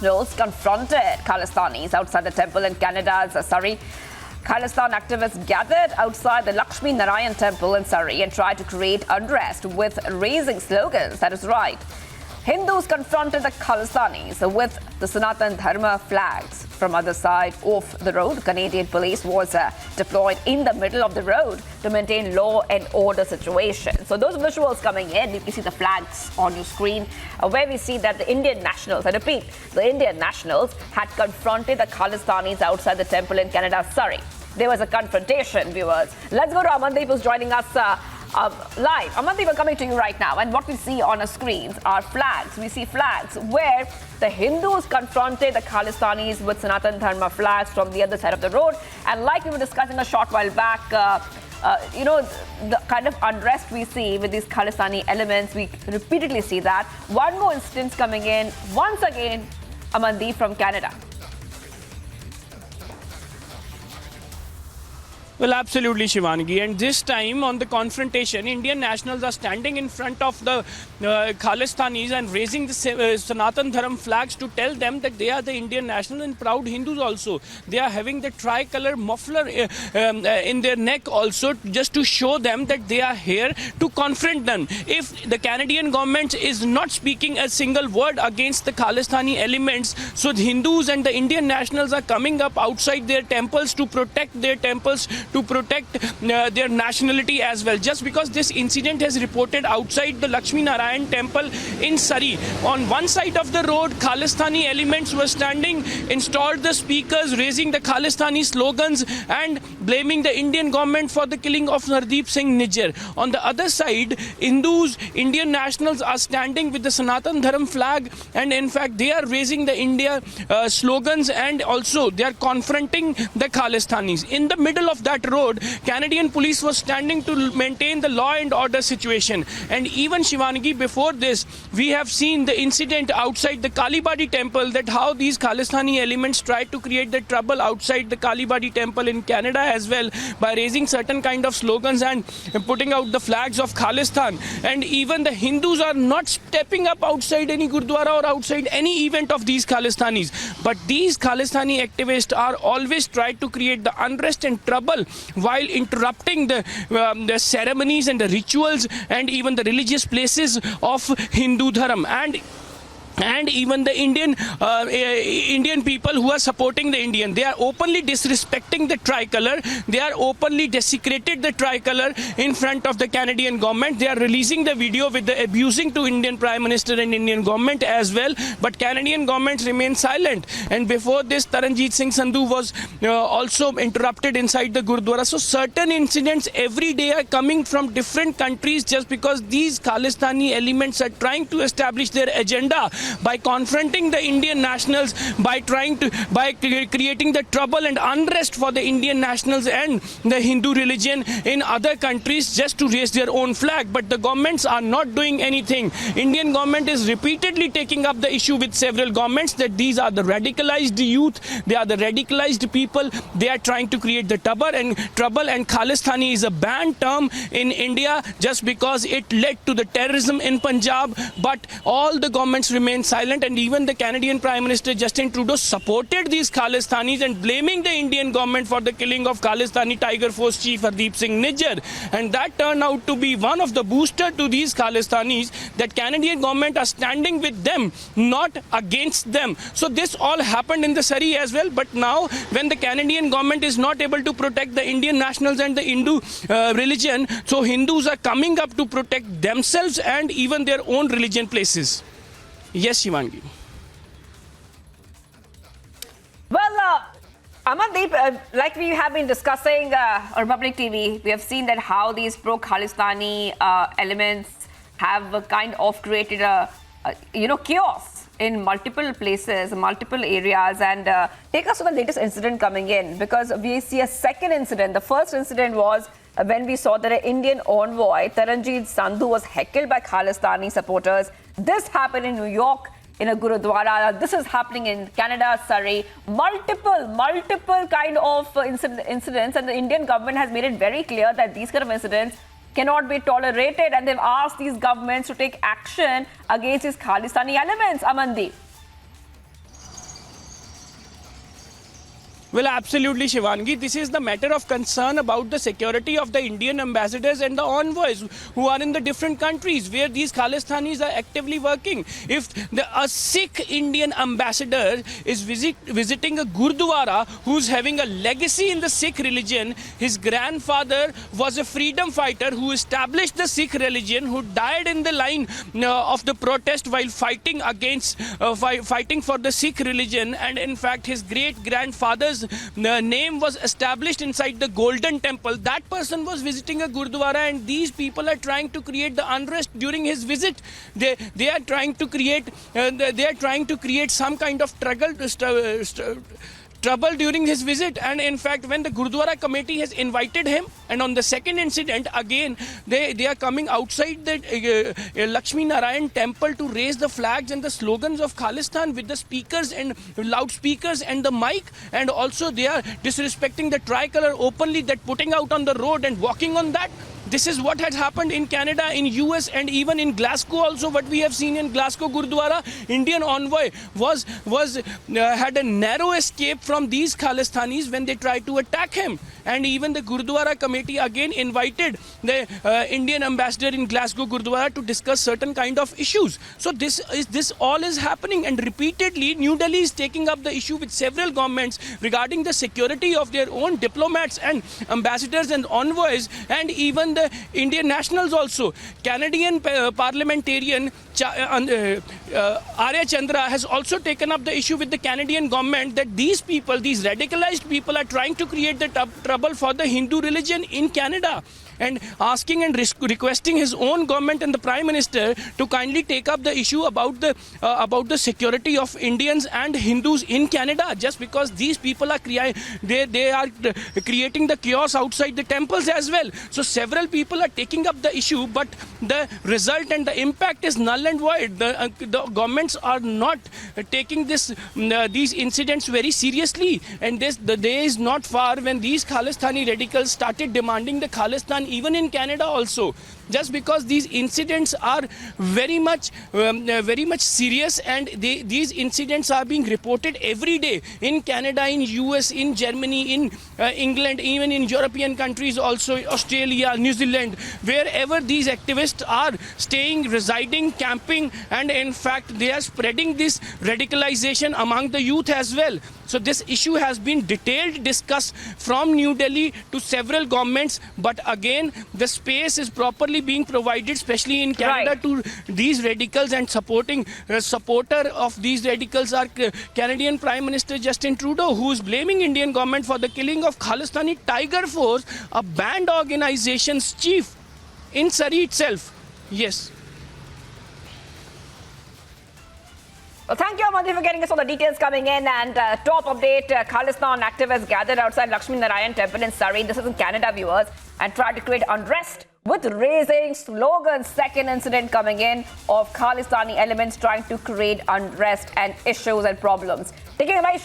Nationals confronted Khalistanis outside the temple in Canada's Surrey. Khalistan activists gathered outside the Lakshmi Narayan temple in Surrey and tried to create unrest with raising slogans. That is right. Hindus confronted the Khalistanis with the Sanatan Dharma flags from other side of the road. Canadian police was deployed in the middle of the road to maintain law and order situation. So those visuals coming in, you can see the flags on your screen, where we see that the Indian nationals, I repeat, the Indian nationals had confronted the Khalistanis outside the temple in Canada's Surrey. There was a confrontation, viewers. Let's go to Amandeep, who's joining us live. Amandeep, we're coming to you right now, and what we see on our screens are flags. We see flags where the Hindus confronted the Khalistanis with Sanatan Dharma flags from the other side of the road. And like we were discussing a short while back, the kind of unrest we see with these Khalistani elements, we repeatedly see that. One more instance coming in, once again, Amandeep from Canada. Well, absolutely, Shivangi. And this time on the confrontation, Indian nationals are standing in front of the Khalistanis and raising the Sanatan Dharma flags to tell them that they are the Indian nationals and proud Hindus also. They are having the tricolor muffler in their neck also, just to show them that they are here to confront them. If the Canadian government is not speaking a single word against the Khalistani elements, so the Hindus and the Indian nationals are coming up outside their temples to protect their temples, to protect their nationality as well. Just because this incident has reported outside the Lakshmi Narayan temple in Surrey. On one side of the road, Khalistani elements were standing, installed the speakers, raising the Khalistani slogans and blaming the Indian government for the killing of Hardeep Singh Nijjar. On the other side, Hindus, Indian nationals are standing with the Sanatan Dharma flag, and in fact they are raising the India slogans, and also they are confronting the Khalistanis. In the middle of that road, Canadian police was standing to maintain the law and order situation. And even, Shivangi, before this, we have seen the incident outside the Kalibadi temple, that how these Khalistani elements tried to create the trouble outside the Kalibadi temple in Canada as well, by raising certain kind of slogans and putting out the flags of Khalistan. And even the Hindus are not stepping up outside any Gurdwara or outside any event of these Khalistanis. But these Khalistani activists are always trying to create the unrest and trouble while interrupting the ceremonies and the rituals and even the religious places of Hindu Dharma. And even the Indian people who are supporting the Indian, they are openly disrespecting the tricolor. They are openly desecrated the tricolor in front of the Canadian government. They are releasing the video with the abusing to Indian Prime Minister and Indian government as well. But Canadian government remains silent. And before this, Taranjeet Singh Sandhu was also interrupted inside the Gurdwara. So certain incidents every day are coming from different countries, just because these Khalistani elements are trying to establish their agenda by confronting the Indian nationals, by creating the trouble and unrest for the Indian nationals and the Hindu religion in other countries, just to raise their own flag. But the governments are not doing anything. Indian government is repeatedly taking up the issue with several governments that these are the radicalized youth, they are the radicalized people, they are trying to create the trouble. And Khalistani is a banned term in India just because it led to the terrorism in Punjab. But all the governments remain silent, and even the Canadian Prime Minister Justin Trudeau supported these Khalistanis and blaming the Indian government for the killing of Khalistani Tiger Force Chief Hardeep Singh Nijjar. And that turned out to be one of the booster to these Khalistanis, that Canadian government are standing with them, not against them. So this all happened in the Surrey as well. But now when the Canadian government is not able to protect the Indian nationals and the Hindu religion, so Hindus are coming up to protect themselves and even their own religion places. Yes, Shivangi. Well, Amandeep, like we have been discussing on Public TV, we have seen that how these pro-Khalistani elements have kind of created a chaos in multiple places, multiple areas. And take us to the latest incident coming in, because we see a second incident. The first incident was when we saw that an Indian envoy, Taranjeet Sandhu, was heckled by Khalistani supporters. This happened in New York in a Gurudwara. This is happening in Canada, Surrey. Multiple kind of incidents, and the Indian government has made it very clear that these kind of incidents cannot be tolerated, and they've asked these governments to take action against these Khalistani elements. Amandeep. Well, absolutely, Shivangi. This is the matter of concern about the security of the Indian ambassadors and the envoys who are in the different countries where these Khalistanis are actively working. If a Sikh Indian ambassador is visiting a Gurdwara who's having a legacy in the Sikh religion, his grandfather was a freedom fighter who established the Sikh religion, who died in the line of the protest while fighting against, fighting for the Sikh religion, and in fact his great-grandfather's name was established inside the Golden Temple. That person was visiting a Gurdwara, and these people are trying to create the unrest during his visit. They are trying to create some kind of trouble during his visit. And in fact, when the Gurdwara committee has invited him, and on the second incident again they are coming outside the Lakshmi Narayan temple to raise the flags and the slogans of Khalistan with the speakers and loudspeakers and the mic, and also they are disrespecting the tricolor openly, that putting out on the road and walking on that. This is what had happened in Canada, in US, and even in Glasgow also. What we have seen in Glasgow Gurdwara, Indian envoy had a narrow escape from these Khalistanis when they tried to attack him. And even the Gurdwara committee again invited the Indian ambassador in Glasgow Gurdwara to discuss certain kind of issues. So this all is happening, and repeatedly New Delhi is taking up the issue with several governments regarding the security of their own diplomats and ambassadors and envoys, and even the Indian nationals also. Canadian parliamentarian Arya Chandra has also taken up the issue with the Canadian government that these people, these radicalized people, are trying to create the trouble for the Hindu religion in Canada, and asking and requesting his own government and the Prime Minister to kindly take up the issue about the security of Indians and Hindus in Canada, just because these people are creating the chaos outside the temples as well. So several people are taking up the issue, but the result and the impact is null and void. The governments are not taking these incidents very seriously, and the day is not far when these Khalistani radicals started demanding the Khalistan even in Canada also, just because these incidents are very much serious, and these incidents are being reported every day in Canada, in US, in Germany, in England, even in European countries also, Australia, New Zealand, wherever these activists are staying, residing, camping, and in fact they are spreading this radicalization among the youth as well. So this issue has been discussed from New Delhi to several governments, but again the space is properly being provided, especially in Canada, right, to these radicals, and supporter of these radicals are Canadian Prime Minister Justin Trudeau, who is blaming Indian government for the killing of Khalistani Tiger Force, a banned organization's chief in Surrey itself. Yes. Well, thank you, Amadhi, for getting us all the details coming in. And top update, Khalistan activists gathered outside Lakshmi Narayan temple in Surrey. This is in Canada, viewers, and tried to create unrest with raising slogans. Second incident coming in of Khalistani elements trying to create unrest and issues and problems. Taking a very